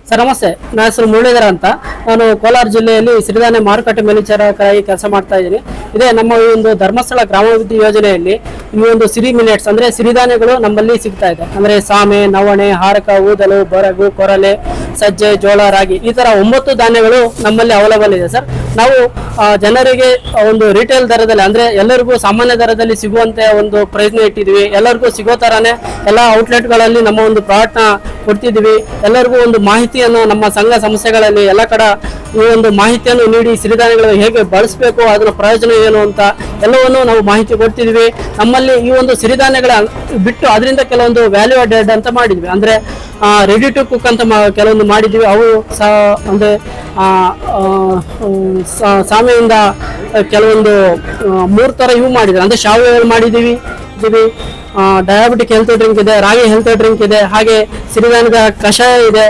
ಸರ್ ನಮಸ್ತೆ, ನನ್ನ ಹೆಸರು ಮುರಳೀಧರ ಅಂತ. ನಾನು ಕೋಲಾರ ಜಿಲ್ಲೆಯಲ್ಲಿ ಸಿರಿಧಾನ್ಯ ಮಾರುಕಟ್ಟೆ ಮೇಲ್ವಿಚಾರಕರಾಗಿ ಕೆಲಸ ಮಾಡ್ತಾ ಇದ್ದೀನಿ. ಇದೇ ನಮ್ಮ ಈ ಒಂದು ಧರ್ಮಸ್ಥಳ ಗ್ರಾಮಾಭಿವೃದ್ಧಿ ಯೋಜನೆಯಲ್ಲಿ ಈ ಒಂದು ಸಿರಿ ಮಿಲೆಟ್ಸ್ ಅಂದ್ರೆ ಸಿರಿಧಾನ್ಯಗಳು ನಮ್ಮಲ್ಲಿ ಸಿಗ್ತಾ ಇದೆ. ಅಂದ್ರೆ ಸಾಮೆ, ನವಣೆ, ಹಾರಕ, ಊದಲು, ಬರಗು, ಕೊರಲೆ, ಸಜ್ಜೆ, ಜೋಳ, ರಾಗಿ, ಈ ತರ 9 ಧಾನ್ಯಗಳು ನಮ್ಮಲ್ಲಿ ಅವೈಲೇಬಲ್ ಇದೆ ಸರ್. ನಾವು ಜನರಿಗೆ ಒಂದು ರಿಟೇಲ್ ದರದಲ್ಲಿ ಅಂದ್ರೆ ಎಲ್ಲರಿಗೂ ಸಾಮಾನ್ಯ ದರದಲ್ಲಿ ಸಿಗುವಂತೆ ಒಂದು ಪ್ರಯತ್ನ ಇಟ್ಟಿದ್ವಿ. ಎಲ್ಲರಿಗೂ ಸಿಗೋ ತರಾನೇ ಎಲ್ಲ ಔಟ್ಲೆಟ್ಗಳಲ್ಲಿ ನಮ್ಮ ಒಂದು ಪ್ರಾಡಕ್ಟ್ ನ ಕೊಡ್ತಿದ್ವಿ. ಎಲ್ಲರಿಗೂ ಒಂದು ಮಾಹಿತಿಯನ್ನು ನಮ್ಮ ಸಂಘ ಸಂಸ್ಥೆಗಳಲ್ಲಿ ಎಲ್ಲ ಕಡೆ ಈ ಒಂದು ಮಾಹಿತಿಯನ್ನು ನೀಡಿ ಸಿರಿಧಾನ್ಯಗಳು ಹೇಗೆ ಬಳಸಬೇಕು, ಅದರ ಪ್ರಯೋಜನ ಏನು ಅಂತ ಎಲ್ಲವನ್ನು ನಾವು ಮಾಹಿತಿ ಕೊಡ್ತಿದ್ವಿ. ನಮ್ಮಲ್ಲಿ ಈ ಒಂದು ಸಿರಿಧಾನ್ಯಗಳ ಬಿಟ್ಟು ಅದರಿಂದ ಕೆಲವೊಂದು ವ್ಯಾಲ್ಯೂ ಅಡೆಡ್ ಅಂತ ಮಾಡಿದ್ವಿ. ಅಂದ್ರೆ ರೆಡಿ ಟು ಕುಕ್ ಅಂತ ಕೆಲವೊಂದು ಮಾಡಿದ್ವಿ. ಅವು ಅಂದ್ರೆ ಸಾಮೆಯಿಂದ ಕೆಲವೊಂದು 3 ತರ ಇವು ಮಾಡಿದ್ವಿ. ಅಂದ್ರೆ ಶಾವಿಗೆ ಮಾಡಿದೀವಿ, ಡಯಾಬಿಟಿಕ್ ಹೆಲ್ತ್ ಡ್ರಿಂಕ್ ಇದೆ, ರಾಗಿ ಹೆಲ್ತ್ ಡ್ರಿಂಕ್ ಇದೆ, ಹಾಗೆ ಸಿರಿಧಾನ್ಯದ ಕಷಾಯ ಇದೆ,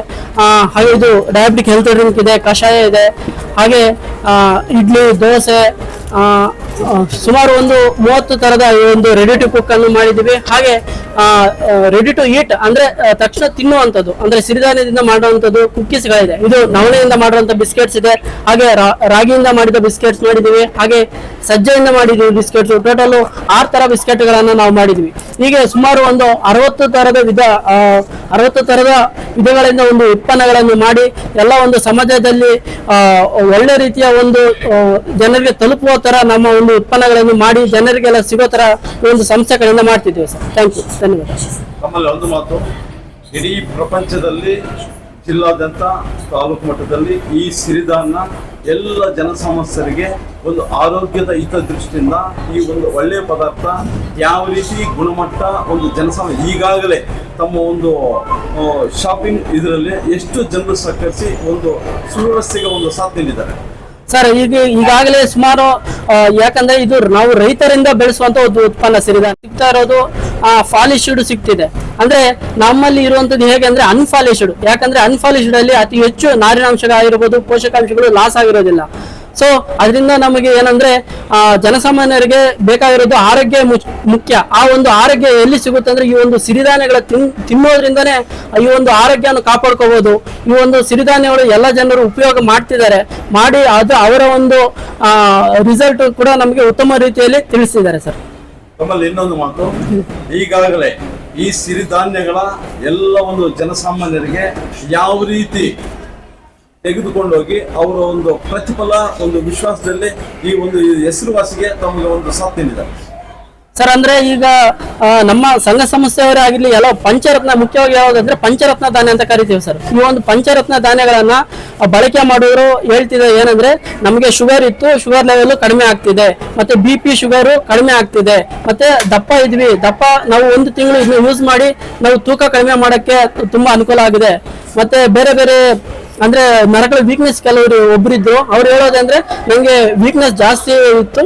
ಹಾಗೆ ಇದು ಡಯಾಬಿಟಿಕ್ ಹೆಲ್ತ್ ಡ್ರಿಂಕ್ ಇದೆ, ಕಷಾಯ ಇದೆ, ಹಾಗೆ ಇಡ್ಲಿ, ದೋಸೆ, ಸುಮಾರು ಒಂದು 30 ತರದ ಒಂದು ರೆಡಿ ಟು ಕುಕ್ ಅನ್ನು ಮಾಡಿದ್ದೀವಿ. ಹಾಗೆ ರೆಡಿ ಟು ಈಟ್ ಅಂದ್ರೆ ತಕ್ಷಣ ತಿನ್ನುವಂಥದ್ದು, ಅಂದ್ರೆ ಸಿರಿಧಾನ್ಯದಿಂದ ಮಾಡುವಂಥದ್ದು ಕುಕ್ಕೀಸ್ಗಳಿದೆ. ಇದು ನವಣೆಯಿಂದ ಮಾಡುವಂಥ ಬಿಸ್ಕೆಟ್ಸ್ ಇದೆ, ಹಾಗೆ ರಾಗಿಯಿಂದ ಮಾಡಿದ ಬಿಸ್ಕೆಟ್ಸ್ ಮಾಡಿದ್ದೀವಿ, ಹಾಗೆ ಸಜ್ಜೆಯಿಂದ ಮಾಡಿದ್ದೀವಿ ಬಿಸ್ಕೆಟ್ಸ್. ಟೋಟಲ್ 6 ತರ ಬಿಸ್ಕೆಟ್ಗಳನ್ನು ನಾವು ಮಾಡಿದ್ವಿ. ಹೀಗೆ ಸುಮಾರು ಒಂದು 60 ತರದ ವಿಧಗಳಿಂದ ಒಂದು ಉತ್ಪನ್ನಗಳನ್ನು ಮಾಡಿ ಎಲ್ಲ ಒಂದು ಸಮಾಜದಲ್ಲಿ ಒಳ್ಳೆ ರೀತಿಯ ಒಂದು ಜನರಿಗೆ ತಲುಪುವ ತರ ನಮ್ಮ ಒಂದು ಉತ್ಪನ್ನಗಳನ್ನು ಮಾಡಿ ಜನರಿಗೆಲ್ಲ ಸಿಗೋ ತರ ಒಂದು ಸಂಸ್ಥೆಗಳಿಂದ ಮಾಡ್ತಿದ್ದೇವೆ ಸರ್. ಥ್ಯಾಂಕ್ ಯು, ಧನ್ಯವಾದ. ನಮ್ಮಲ್ಲಿ ಒಂದು ಮಾತು, ಇಡೀ ಪ್ರಪಂಚದಲ್ಲಿ ಜಿಲ್ಲಾದ್ಯಂತ ತಾಲೂಕು ಮಟ್ಟದಲ್ಲಿ ಈ ಸಿರಿಧಾನ್ಯ ಎಲ್ಲ ಜನಸಾಮಾನ್ಯರಿಗೆ ಒಂದು ಆರೋಗ್ಯದ ಹಿತದೃಷ್ಟಿಯಿಂದ ಈ ಒಂದು ಒಳ್ಳೆಯ ಪದಾರ್ಥ ಯಾವ ರೀತಿ ಗುಣಮಟ್ಟ ಒಂದು ಜನಸಾಮಾನ್ಯ ಈಗಾಗಲೇ ತಮ್ಮ ಒಂದು ಶಾಪಿಂಗ್ ಇದರಲ್ಲಿ ಎಷ್ಟು ಜನರು ಸಹಕರಿಸಿ ಒಂದು ಸುವ್ಯವಸ್ಥೆಗೆ ಒಂದು ಸಾಥ್ ನೀಡಿದ್ದಾರೆ. ಸರ್ ಈಗಾಗಲೇ ಸುಮಾರು ಯಾಕಂದ್ರೆ ಇದು ನಾವು ರೈತರಿಂದ ಬೆಳೆಸುವಂತ ಒಂದು ಉತ್ಪನ್ನ ಸಿರಿಧಾನ್ಯ ಸಿಗ್ತಾ ಇರೋದು ಫಾಲಿಶ್ಡ್ ಸಿಗ್ತಿದೆ. ಅಂದ್ರೆ ನಮ್ಮಲ್ಲಿ ಇರುವಂತದ್ದು ಹೇಗೆ ಅಂದ್ರೆ ಅನ್ಫಾಲಿಶ್ಡ್, ಯಾಕಂದ್ರೆ ಅನ್ಫಾಲಿಶ್ಡ್ ಅಲ್ಲಿ ಅತಿ ಹೆಚ್ಚು ನಾರಿನಾಂಶ ಆಗಿರ್ಬೋದು, ಪೋಷಕಾಂಶಗಳು ಲಾಸ್ ಆಗಿರೋದಿಲ್ಲ. ಸೊ ಅದರಿಂದ ನಮಗೆ ಏನಂದ್ರೆ ಜನಸಾಮಾನ್ಯರಿಗೆ ಬೇಕಾಗಿರೋದು ಆರೋಗ್ಯ ಮುಖ್ಯ. ಆ ಒಂದು ಆರೋಗ್ಯ ಎಲ್ಲಿ ಸಿಗುತ್ತೆ ಅಂದ್ರೆ ಈ ಒಂದು ಸಿರಿಧಾನ್ಯಗಳ ತಿನ್ನೋದ್ರಿಂದನೇ ಈ ಒಂದು ಆರೋಗ್ಯವನ್ನು ಕಾಪಾಡ್ಕೋಬಹುದು. ಈ ಒಂದು ಸಿರಿಧಾನ್ಯಗಳು ಎಲ್ಲ ಜನರು ಉಪಯೋಗ ಮಾಡ್ತಿದ್ದಾರೆ, ಮಾಡಿ ಅದು ಅವರ ಒಂದು ರಿಸಲ್ಟ್ ಕೂಡ ನಮಗೆ ಉತ್ತಮ ರೀತಿಯಲ್ಲಿ ತಿಳಿಸಿದ್ದಾರೆ ಸರ್. ನಮ್ಮಲ್ಲಿ ಇನ್ನೊಂದು ಮಾತು, ಈಗಾಗಲೇ ಈ ಸಿರಿಧಾನ್ಯಗಳ ಎಲ್ಲ ಒಂದು ಜನಸಾಮಾನ್ಯರಿಗೆ ಯಾವ ರೀತಿ ತೆಗೆದುಕೊಂಡೋಗಿ ಅವರ ಒಂದು ಪ್ರತಿಫಲ ಒಂದು ವಿಶ್ವಾಸದಲ್ಲಿ ಈ ಒಂದು ಹೆಸರುವಾಸಿಗೆ ತಮಗೆ ಒಂದು ಸಾಥ್ ನೀಡಿದ್ದಾರೆ ಸರ್. ಅಂದ್ರೆ ಈಗ ನಮ್ಮ ಸಂಘ ಸಂಸ್ಥೆಯವರೇ ಆಗಿರ್ಲಿ ಎಲ್ಲ ಪಂಚರತ್ನ, ಮುಖ್ಯವಾಗಿ ಯಾವುದಂದ್ರೆ ಪಂಚರತ್ನ ಧಾನ್ಯ ಅಂತ ಕರಿತೀವಿ ಸರ್. ಈ ಒಂದು ಪಂಚರತ್ನ ಧಾನ್ಯಗಳನ್ನ ಬಳಕೆ ಮಾಡೋರು ಹೇಳ್ತಿದೆ ಏನಂದ್ರೆ ನಮಗೆ ಶುಗರ್ ಇತ್ತು, ಶುಗರ್ ಲೆವೆಲ್ ಕಡಿಮೆ ಆಗ್ತಿದೆ, ಮತ್ತೆ BP ಶುಗರ್ ಕಡಿಮೆ ಆಗ್ತಿದೆ, ಮತ್ತೆ ದಪ್ಪ ನಾವು ಒಂದು ತಿಂಗಳು ಇದನ್ನ ಯೂಸ್ ಮಾಡಿ ನಾವು ತೂಕ ಕಡಿಮೆ ಮಾಡಕ್ಕೆ ತುಂಬಾ ಅನುಕೂಲ ಆಗಿದೆ. ಮತ್ತೆ ಬೇರೆ ಅಂದ್ರೆ ನರಗಳ ವೀಕ್ನೆಸ್ ಕೆಲವರು ಒಬ್ಬರಿದ್ರು, ಅವ್ರು ಹೇಳೋದಂದ್ರೆ ನಂಗೆ ವೀಕ್ನೆಸ್ ಜಾಸ್ತಿ ಇತ್ತು,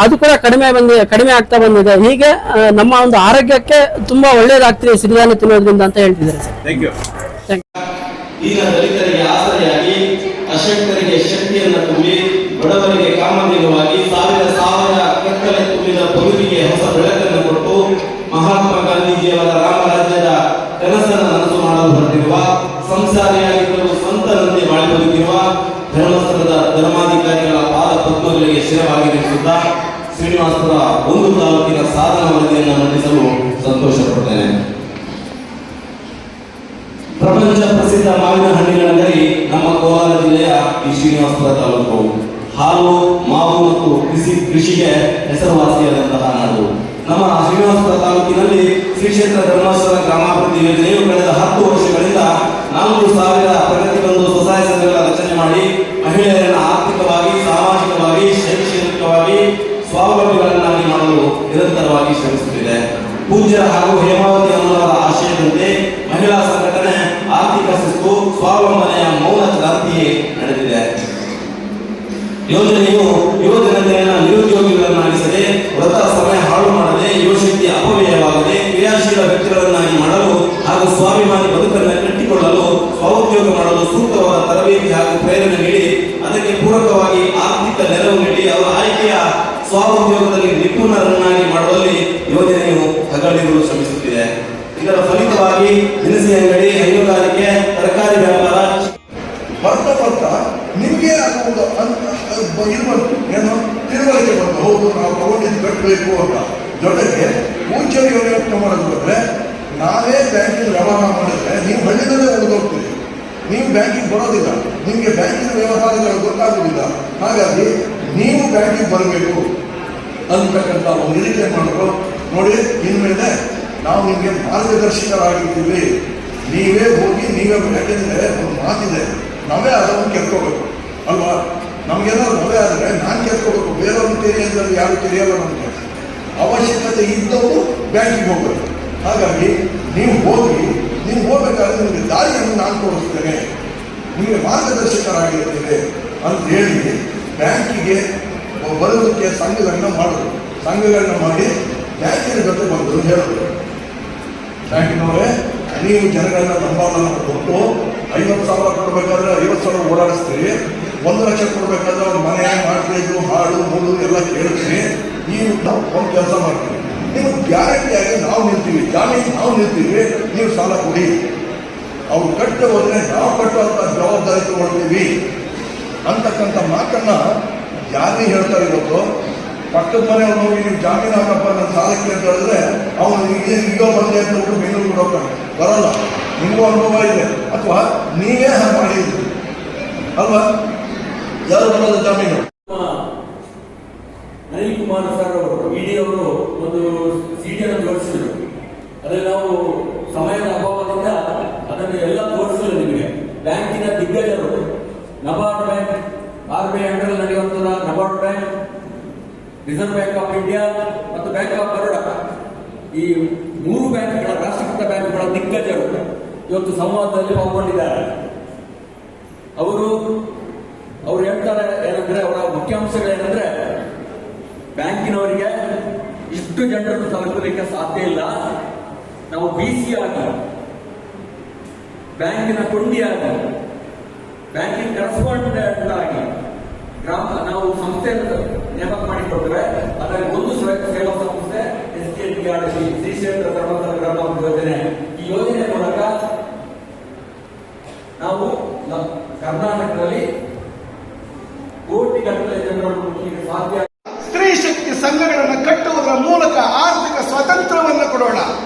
ಅದು ಕೂಡ ಕಡಿಮೆ ಆಗ್ತಾ ಬಂದಿದೆ. ಹೀಗೆ ನಮ್ಮ ಒಂದು ಆರೋಗ್ಯಕ್ಕೆ ತುಂಬಾ ಒಳ್ಳೇದಾಗ್ತಿದೆ ಸಿರಿಧಾನ್ಯ ತಿನ್ನೋದ್ರಿಂದ ಅಂತ ಹೇಳ್ತಿದ್ದಾರೆ ಸರ್. Thank you. ಈಗ ದಲಿತರಿಗೆ ಆಸರೆಯಾಗಿ, ಅಶಕ್ತರಿಗೆ ಶಕ್ತಿಯನ್ನು ತುಂಬಿ, ಬಡವರಿಗೆ ಕಾಮಧೇನುವಾಗಿ, ಸಾವಿರ ಕತ್ತಲೆ ತುಂಬಿದ ಬದುಕಿಗೆ ಹೊಸ ಬೆಳಕನ್ನು ಕೊಟ್ಟು, ಮಹಾತ್ಮ ಗಾಂಧೀಜಿಯವರ ರಾಮರಾಜ್ಯದ ಕನಸನ್ನು ನನಸು ಮಾಡಲು ಹೊರಟಿರುವ, ಸಂಸಾರಿಯಾಗಿದ್ದರೂ ಸ್ವಂತನಂತೆ ಬಾಳಿ ಬದುಕಿರುವ ಧರ್ಮಸ್ಥಳದ ಧರ್ಮಾಧಿಕಾರಿಗಳ ಪಾದ ಪದ್ಮಗಳಿಗೆ ಶಿರವಾಗಿ ನಿಲ್ಲಿಸುತ್ತಾ ಶ್ರೀನಿವಾಸಪುರ ಒಂದು ತಾಲೂಕಿನ ಸಾಧನ ವರದಿಯನ್ನು ಮಂಡಿಸಲು ಸಂತೋಷ ಪಡುತ್ತೇನೆ. ಪ್ರಪಂಚ ಪ್ರಸಿದ್ಧ ಮಾವಿನ ಹಣ್ಣಿನ ನಗರಿ ನಮ್ಮ ಕೋಲಾರ ಜಿಲ್ಲೆಯ ಈ ಶ್ರೀನಿವಾಸಪುರ ತಾಲೂಕು. ಹಾಲು, ಮಾವು ಮತ್ತು ಕೃಷಿಗೆ ಹೆಸರುವಾಸಿಯಾದಂತಹ ನಾಡು. ನಮ್ಮ ಶ್ರೀನಿವಾಸಪುರ ತಾಲೂಕಿನಲ್ಲಿ ಶ್ರೀ ಕ್ಷೇತ್ರ ಧರ್ಮೇಶ್ವರ ಗ್ರಾಮಾಭಿವೃದ್ಧಿ ಯೋಜನೆಯು ಕಳೆದ 10 ವರ್ಷಗಳಿಂದ 4,000 ಪ್ರಗತಿಬಂಧು ಸ್ವಸಹಾಯ ಸಂಘಗಳ ರಚನೆ ಮಾಡಿ ಮಹಿಳೆಯರನ್ನು ಆರ್ಥಿಕವಾಗಿ, ಸಾಮಾಜಿಕವಾಗಿ, ಶೈಕ್ಷಣಿಕವಾಗಿ ಸ್ವಾವಲಂಬಿಗಳನ್ನಾಗಿ ಮಾಡಲು ನಿರಂತರವಾಗಿ ಶ್ರಮಿಸುತ್ತಿದೆ. ಪೂಜ್ಯರ ಹಾಗೂ ಹೇಮಾವತಿ ಅಮ್ಮನವರ ಆಶಯದಂತೆ ಮಹಿಳಾ ಸಂಘಟನೆ ಆರ್ಥಿಕ ಶಿಸ್ತು, ಸ್ವಾವಲಂಬನೆಯ ಮೌನ ಕ್ರಾಂತಿಯೇ ನಡೆದಿದೆ. ಯೋಜನೆಯು ಯುವಜನತೆಯನ್ನು ನಿರುದ್ಯೋಗಿಗಳನ್ನಾಗಿಸದೆ, ವೃಥ ಸಮಯ ಹಾಳು ಮಾಡದೆ, ಯುವಶಕ್ತಿ ಅಪವ್ಯಯವಾಗದೆ, ಕ್ರಿಯಾಶೀಲ ವ್ಯಕ್ತಿಗಳನ್ನಾಗಿ ಮಾಡಲು ಹಾಗೂ ಸ್ವಾಭಿಮಾನಿ ಬದುಕನ್ನು ಕಟ್ಟಿಕೊಳ್ಳಲು, ಸ್ವಉದ್ಯೋಗ ಮಾಡಲು ಸೂಕ್ತವಾದ ತರಬೇತಿ ಹಾಗೂ ಪ್ರೇರಣೆ ನೀಡಿ, ಅದಕ್ಕೆ ಪೂರಕವಾಗಿ ಆರ್ಥಿಕ ನೆರವು ನೀಡಿ ಅವರ ಆಯ್ಕೆಯ ಸ್ವಉದ್ಯೋಗದಲ್ಲಿ ನಿಪುಣರನ್ನಾಗಿ ಮಾಡುವಲ್ಲಿ ಯೋಜನೆಯು ಹಗಲಿರುಳು ಶ್ರಮಿಸುತ್ತಿದೆ. ಇದರ ಫಲಿತವಾಗಿ ದಿನಸಿ ಅಂಗಡಿ, ಹೈನುಗಾರಿಕೆ, ತರಕಾರಿ ವ್ಯಾಪಾರ ಬರ್ತಾ ನಿಮಗೆ ಒಂದು ಇದು ಬಂತು, ಏನು ತಿಳುವಳಿಕೆ ಬಂತು, ಹೌದು ನಾವು ತಗೊಂಡಿದ್ದು ಕಟ್ಟಬೇಕು ಅಂತ. ಜೊತೆಗೆ ಪೂಜ್ಯರು ಯೋಚನೆ ಮಾಡೋದು ಬಂದರೆ, ನಾವೇ ಬ್ಯಾಂಕಿನ ವ್ಯವಹಾರ ಮಾಡಿದ್ರೆ ನೀವು ಹಳ್ಳಿನಲ್ಲೇ ಉಳಿದೋಗ್ತೀರಿ, ನೀವು ಬ್ಯಾಂಕಿಗೆ ಬರೋದಿಲ್ಲ, ನಿಮಗೆ ಬ್ಯಾಂಕಿನ ವ್ಯವಹಾರಗಳು ಗೊತ್ತಾಗೋದಿಲ್ಲ. ಹಾಗಾಗಿ ನೀವು ಬ್ಯಾಂಕಿಗೆ ಬರಬೇಕು ಅಂತಕ್ಕಂಥ ಒಂದು ನಿರೀಕ್ಷೆ ಮಾಡಿದ್ರು. ನೋಡಿ, ಇನ್ಮೇಲೆ ನಾವು ನಿಮಗೆ ಮಾರ್ಗದರ್ಶಕರಾಗಿರ್ತೀವಿ, ನೀವೇ ಹೋಗಿ ನೀವೇ, ಯಾಕೆಂದರೆ ಒಂದು ಮಾತಿದೆ, ನಾವೇ ಅದನ್ನು ಕೆತ್ಕೋಬೇಕು ಅಲ್ವಾ. ನಮಗೇನಾದ್ರು ಮದುವೆ ಆದರೆ ನಾನು ಕೆತ್ಕೋಬೇಕು, ಬೇರೆಯವ್ರನ್ನ ತೆರೆಯೋದ್ರಲ್ಲಿ ಯಾರು ತೆರೆಯಲ್ಲ. ನಮಗೆ ಅವಶ್ಯಕತೆ ಇದ್ದವರು ಬ್ಯಾಂಕಿಗೆ ಹೋಗಬೇಕು. ಹಾಗಾಗಿ ನೀವು ಹೋಗಬೇಕಾದ್ರೆ ನಿಮಗೆ ದಾರಿಯನ್ನು ನಾನು ತೋರಿಸ್ತೇನೆ, ನಿಮಗೆ ಮಾರ್ಗದರ್ಶಕರಾಗಿರ್ತೇನೆ ಅಂತ ಹೇಳಿ ಬ್ಯಾಂಕಿಗೆ ಬರೋದಕ್ಕೆ ಸಂಘಗಳನ್ನ ಮಾಡಿ ಬ್ಯಾಂಕಿನ ಜೊತೆ ಬಂದರು ಹೇಳಿದ್ರು, ಬ್ಯಾಂಕಿನವರೇ ನೀವು ಜನಗಳನ್ನ ನಂಬಾರನ್ನ ಕೊಟ್ಟು 50,000 ಕೊಡಬೇಕಾದ್ರೆ 50,000 ಓಡಾಡಿಸ್ತೀರಿ, 1 ಲಕ್ಷ ಕೊಡಬೇಕಾದ್ರೆ ಅವ್ರ ಮನೆ, ಮಾರ್ಕೆಟು, ಹಾಡು ಮೂಡು ಎಲ್ಲ ಕೇಳ್ತೀರಿ. ನೀವು ಒಂದು ಕೆಲಸ ಮಾಡ್ತೀವಿ, ನೀವು ಗ್ಯಾರಂಟಿಯಾಗಿ ನಾವು ನಿಲ್ತೀವಿ, ಜಾಮೀನು ನಾವು ನಿಲ್ತೀವಿ, ನೀವು ಸಾಲ ಕೊಡಿ. ಅವ್ರು ಕಟ್ಟ ಹೋದ್ರೆ ನಾವು ಕಟ್ಟುವಂಥ ಜವಾಬ್ದಾರಿ ತಗೊಳ್ತೀವಿ ಅಂತಕ್ಕಂಥ ಮಾತನ್ನ ಯಾರೇ ಹೇಳ್ತಾರೆ ಇವತ್ತು. ಪಕ್ಕದ ಮನೆಯವ್ರು ನೋಡಿ ನೀವು ಜಾಮೀನು ಹಾಕಪ್ಪ ನನ್ನ ಸಾಲಕ್ಕೆ ಅಂತ ಹೇಳಿದ್ರೆ ಅವನು ಈಗ ಬಂದೆ ಅಂತ ಬಿಟ್ಟು ಬೆಂಗಳೂರು ಹೋಗ್ತಾನೆ, ಬರಲ್ಲ. ನಿಮಗೂ ಅನುಭವ ಇದೆ, ಅಥವಾ ನೀವೇ ಹಾಗೆ ಮಾಡಿದ್ರಿ ಅಲ್ವಾ, ಯಾರು ಬರೋದು ಜಾಮೀನು. ಅನಿಲ್ ಕುಮಾರ್ ಸರ್ ಅವರು ಇಡಿ ಅವರು ಒಂದು ಸಿಡಿಯನ್ನು ಜೋಡಿಸಿದ್ರು. ಅದರಲ್ಲಿ ನಾವು ಸಮಯದ ಅಭಾವದಿಂದ ಅದನ್ನು ಎಲ್ಲ ತೋರಿಸಲು ನಿಮಗೆ ಬ್ಯಾಂಕಿನ ದಿಗ್ಗಜರು, ನಬಾರ್ಡ್ ಬ್ಯಾಂಕ್, RBI ಅಂಡರ್ ನಡೆಯುವಂತಹ NABARD bank, reserve bank of India ಮತ್ತು ಬ್ಯಾಂಕ್ ಆಫ್ ಬರೋಡಾ, ಈ 3 ಬ್ಯಾಂಕ್ಗಳ ರಾಷ್ಟ್ರೀಕೃತ ಬ್ಯಾಂಕ್ಗಳ ದಿಗ್ಗಜರು ಇವತ್ತು ಸಂವಾದದಲ್ಲಿ ಪಾಲ್ಗೊಂಡಿದ್ದಾರೆ. ಅವರು ಹೇಳ್ತಾರೆ ಏನಂದ್ರೆ, ಅವರ ಮುಖ್ಯಾಂಶಗಳೇನೆಂದ್ರೆ, ಬ್ಯಾಂಕಿನವರಿಗೆ ಇಷ್ಟು ಜನರನ್ನು ತಲುಪಲಿಕ್ಕೆ ಸಾಧ್ಯ ಇಲ್ಲ. ನಾವು BC ಆಗಿ, ಬ್ಯಾಂಕಿನ ಕೊಂಡಿಯಾಗಿ, ಬ್ಯಾಂಕಿಂಗ್ ಕರೆಸ್ಪಾಂಡೆಂಟ್ ಆಗಿ ನಾವು ಸಂಸ್ಥೆಯನ್ನು ನೇಮಕ ಮಾಡಿಕೊಟ್ರೆ ಅದರಲ್ಲಿ ಒಂದು ಸೇವಾ ಸಂಸ್ಥೆ SKTRC, ಶ್ರೀ ಕ್ಷೇತ್ರ ಧರ್ಮಸ್ಥಳ ಗ್ರಾಮಾಭಿವೃದ್ಧಿ ಯೋಜನೆ. ಈ ಯೋಜನೆ ಮೂಲಕ ನಾವು ಕರ್ನಾಟಕದಲ್ಲಿ ಕೋಟಿಗಟ್ಟಲೆ ಜನರನ್ನು ಮುಟ್ಟಲಿಕ್ಕೆ ಸಾಧ್ಯ. ಸ್ತ್ರೀ ಶಕ್ತಿ ಸಂಘಗಳನ್ನು ಕಟ್ಟುವುದರ ಮೂಲಕ ಆರ್ಥಿಕ ಸ್ವಾತಂತ್ರ್ಯವನ್ನು ಕೊಡೋಣ,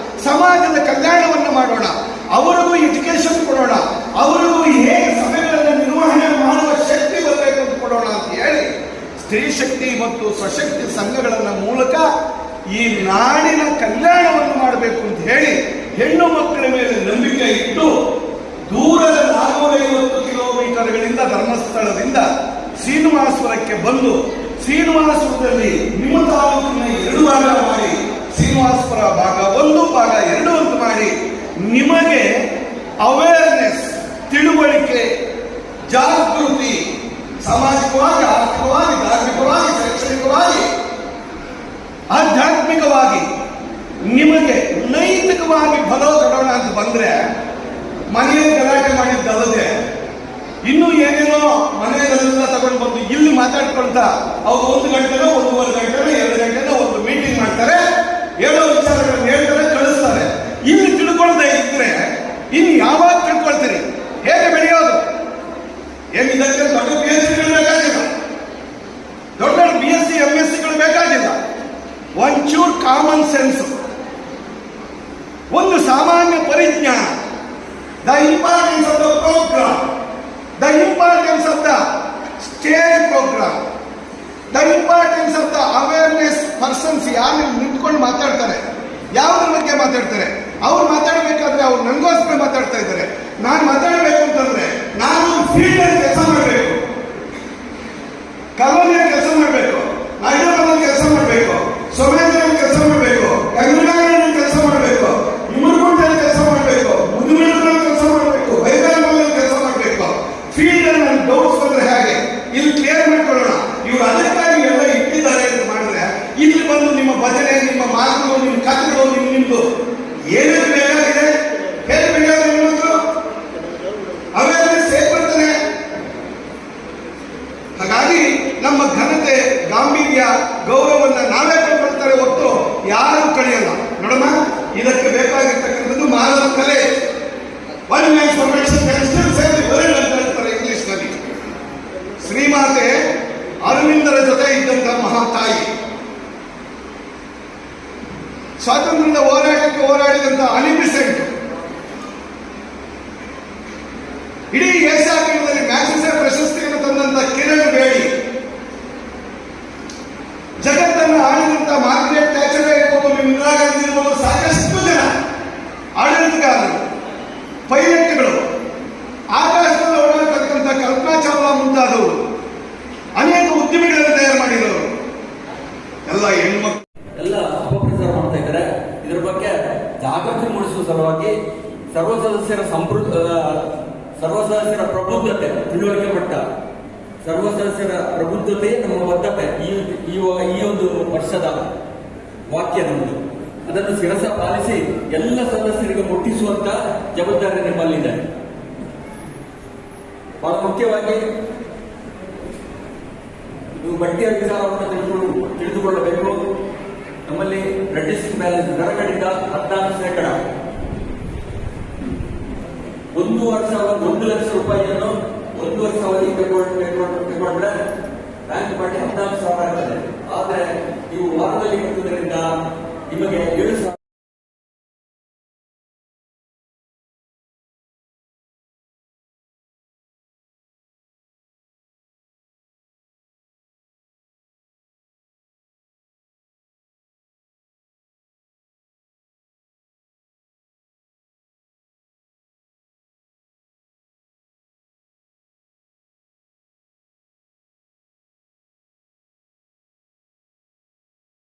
ಸಮಾಜದ ಕಲ್ಯಾಣವನ್ನು ಮಾಡೋಣ, ಅವರಿಗೂ ಎಜುಕೇಶನ್ ಕೊಡೋಣ, ಅವರಿಗೂ ಹೇಗೆ ಸಭೆಗಳನ್ನು ನಿರ್ವಹಣೆ ಮಾಡುವ ಶಕ್ತಿ ಬರಬೇಕು ಅಂತ ಕೊಡೋಣ ಅಂತ ಹೇಳಿ ಸ್ತ್ರೀ ಶಕ್ತಿ ಮತ್ತು ಸಶಕ್ತಿ ಸಂಘಗಳ ಮೂಲಕ ಈ ನಾಡಿನ ಕಲ್ಯಾಣವನ್ನು ಮಾಡಬೇಕು ಅಂತ ಹೇಳಿ ಹೆಣ್ಣು ಮಕ್ಕಳ ಮೇಲೆ ನಂಬಿಕೆ ಇಟ್ಟು ದೂರದ 450 ಕಿಲೋಮೀಟರ್ಗಳಿಂದ ಧರ್ಮಸ್ಥಳದಿಂದ ಶ್ರೀನಿವಾಸಪುರಕ್ಕೆ ಬಂದು ಶ್ರೀನಿವಾಸಪುರದಲ್ಲಿ ನಿಮ್ಮ ತಾಲೂಕಿನ 2 ಭಾಗ ಮಾಡಿ, ಶ್ರೀನಿವಾಸಪುರ ಭಾಗ 1 ಭಾಗ 2 ಅಂತ ಮಾಡಿ, ನಿಮಗೆ ಅವೇರ್ನೆಸ್, ತಿಳುವಳಿಕೆ, ಜಾಗೃತಿ, ಸಾಮಾಜಿಕವಾಗಿ, ಆರ್ಥಿಕವಾಗಿ, ಧಾರ್ಮಿಕವಾಗಿ, ಶೈಕ್ಷಣಿಕವಾಗಿ, ಆಧ್ಯಾತ್ಮಿಕವಾಗಿ ನಿಮಗೆ ನೈತಿಕವಾಗಿ ಬಲ ಕೊಡೋಣ ಅಂತ ಬಂದ್ರೆ, ಮನೆಯಲ್ಲಿ ಗಲಾಟೆ ಮಾಡಿದ್ದಲ್ಲದೆ ಇನ್ನೂ ಏನೇನೋ ಮನೆಯಲ್ಲೆಲ್ಲ ತಗೊಂಡು ಬಂದು ಇಲ್ಲಿ ಮಾತಾಡ್ಕೊಳ್ತಾ ಅವ್ರು 1 ಗಂಟೆನೋ 1.5 ಗಂಟೆನೋ 2 ಗಂಟೆನೋ ಒಂದು ಮೀಟಿಂಗ್ ಮಾಡ್ತಾರೆ, ಹೇಳೋ ವಿಚಾರಗಳನ್ನು ಹೇಳ್ತಾರೆ, ಕಳಿಸ್ತಾರೆ. ಇಲ್ಲಿ ತಿಳ್ಕೊಳ್ಳದೆ ಇದ್ರೆ ಇನ್ನು ಯಾವಾಗ ತಿಳ್ಕೊಳ್ತೀರಿ? ಹೇಗೆ ಬೆಳೆಯೋದು? ಏನು ಇದಕ್ಕೆ ದೊಡ್ಡ PhDಗಳು ಬೇಕಾಗಿಲ್ಲ, ದೊಡ್ಡ BSc MScಗಳು ಬೇಕಾಗಿಲ್ಲ. ಒಂಚೂರು ಕಾಮನ್ ಸೆನ್ಸ್, ಒಂದು ಸಾಮಾನ್ಯ ಪರಿಜ್ಞಾನ. The importance of the programme, the importance of the stage programme, the importance of the awareness persons. ಯಾರು ನಿಂತ್ಕೊಂಡು ಮಾತಾಡ್ತಾರೆ, ಯಾವುದ್ರ ಬಗ್ಗೆ ಮಾತಾಡ್ತಾರೆ? ಅವ್ರು ಮಾತಾಡಬೇಕಾದ್ರೆ ಅವ್ರು ನನಗೋಸ್ಕರ ಮಾತಾಡ್ತಾ ಇದ್ದಾರೆ. ನಾನು ಮಾತಾಡಬೇಕು ಅಂತಂದ್ರೆ ನಾನು ಫೀಲ್ಡ್ ಅಲ್ಲಿ ಕೆಲಸ ಮಾಡಬೇಕು, ಕಾಲೋನಿಯಲ್ಲಿ ಕೆಲಸ ಮಾಡಬೇಕು, ಹೈದರಾಬಾದ್ ಕೆಲಸ ಮಾಡಬೇಕು, ಸೋಮೇಶ್ವರಲ್ಲಿ ಕೆಲಸ ಮಾಡಬೇಕು, ಗಂಗಾನಗರದಲ್ಲಿ ಕೆಲಸ ಮಾಡಬೇಕು, ಇಮರ್ಗುಂಟಲ್ಲಿ ಕೆಲಸ ಮಾಡಬೇಕು, ಮುದುಮೇಶ್ವರಲ್ಲಿ ಕೆಲಸ ಮಾಡಬೇಕು, ಬೈಗಾಲಲ್ಲಿ ಕೆಲಸ ಮಾಡಬೇಕು. ಫೀಲ್ಡ್ ಅಲ್ಲಿ ನಾನು ಡೌಟ್ಸ್ ಬಂದ್ರೆ ಹೇಗೆ ಇಲ್ಲಿ ಕ್ಲಿಯರ್ ಮಾಡ್ಕೊಳ್ಳೋಣ. ಇವ್ರು ಅದಕ್ಕಾಗಿ ಎಲ್ಲ ಇಟ್ಟಿದ್ದಾರೆ ಅಂತ ಮಾಡಿದ್ರೆ ಇಲ್ಲಿ ಬಂದು ನಿಮ್ಮ ಭಜನೆ, ನಿಮ್ಮ ಮಾತುಗಳು, ನಿಮ್ಮ ಕಥೆಗಳು, ನಿಮ್ದು ಏನೇನು ಬೇಕಾಗಿದೆ ಹೇಗೆ ಬೇಕಾದ್ರೆ ನಿಮ್ಮದು ಅವೇರ್ನೆಸ್ ಹೇಗೆ ಬರ್ತದೆ? ಹಾಗಾಗಿ ನಮ್ಮ ಘನತೆ, ಗಾಂಭೀರ್ಯ, ಗೌರವವನ್ನು ನಾವೇ ಕೊಡ್ತಾರೆ ಹೊತ್ತು ಯಾರು ಕಳೆಯಲ್ಲ. ನೋಡಮ್ಮ, ಇದಕ್ಕೆ ಬೇಕಾಗಿರ್ತಕ್ಕಂಥದ್ದು ಮಾನವ ಕಲೆ. ಒನ್ ಮ್ಯಾನ್ ಫಾರ್ಮೇಷನ್ ಅಂತ ಹೇಳ್ತಾರೆ ಇಂಗ್ಲಿಷ್ನಲ್ಲಿ. ಶ್ರೀಮಾತೆ ಅರವಿಂದರ ಜೊತೆ ಇದ್ದಂತಹ ಮಹಾತಾಯಿ, ಸ್ವಾತಂತ್ರ್ಯದ ಹೋರಾಟಕ್ಕೆ ಹೋರಾಡಿದಂತ ಅಲಿ ಬಿಸೆಂಟ್, ಇಡೀ ಏಷ್ಯಾ ಖಂಡದಲ್ಲಿ ಮ್ಯಾಗ್ಸೆಸೆ ಪ್ರಶಸ್ತಿಯನ್ನು ತಂದಂತ ಕಿರಣ್ ಬೇಡಿ, ಜಗತ್ತನ್ನು ಆಳಿದಂತ ಮಾರ್ಗರೆಟ್ ಥ್ಯಾಚರ್ ಇರ್ಬೋದು, ಇಂದಿರಾ ಗಾಂಧಿ ಇರ್ಬೋದು, ಸಾಕಷ್ಟು ಜನ ಆಡಳಿತಗಾರರು, ಪೈಲಟ್ಗಳು, ಆಕಾಶದಲ್ಲಿ ಓಡಾಡತಕ್ಕಂಥ ಕಲ್ಪನಾ ಚಾವ್ಲಾ ಮುಂತಾದವರು, ಅನೇಕ ಉದ್ಯಮಿಗಳನ್ನು ತಯಾರು ಮಾಡಿದವರು ಎಲ್ಲ ಹೆಣ್ಮಕ್ಳು ಎಲ್ಲ ಅಪಪ್ರಚಾರ ಮಾಡ್ತಾ ಇದ್ದಾರೆ. ಇದರ ಬಗ್ಗೆ ಜಾಗೃತಿ ಮೂಡಿಸುವ ಸಲುವಾಗಿ ಸರ್ವ ಸದಸ್ಯರ ಪ್ರಬುದ್ಧತೆ, ತಿಳುವಳಿಕೆ ಮಟ್ಟ, ಸರ್ವ ಸದಸ್ಯರ ಪ್ರಬುದ್ಧತೆ ನಮ್ಮ ಬದ್ಧತೆ, ಈ ಒಂದು ವರ್ಷದ ವಾಕ್ಯ ನಮ್ಮದು. ಅದನ್ನು ಶಿರಸ ಪಾಲಿಸಿ ಎಲ್ಲ ಸದಸ್ಯರಿಗೆ ಮುಟ್ಟಿಸುವಂತ ಜವಾಬ್ದಾರಿ ನಿಮ್ಮಲ್ಲಿದೆ. ಬಹಳ ಮುಖ್ಯವಾಗಿ ನೀವು ಬಡ್ಡಿಯ ವಿಚಾರವನ್ನು ತಿಳಿದುಕೊಳ್ಳಬೇಕು. ನಮ್ಮಲ್ಲಿ ರೆಡ್ಯೂಸಿಂಗ್ ಬ್ಯಾಲೆನ್ಸ್ ದರ ಕಡಿತ 14%. 1 ವರ್ಷ 1 ಲಕ್ಷ ರೂಪಾಯಿಯನ್ನು 1 ವರ್ಷ ಅವಧಿಗೆ ತಗೊಂಡ್ರೆ ಬ್ಯಾಂಕ್ ಬಡ್ಡಿ 14,000 ಆಗ್ತದೆ. ಆದ್ರೆ ನೀವು ವಾರದಲ್ಲಿ ಕಟ್ಟುವುದರಿಂದ ನಿಮಗೆ 7,000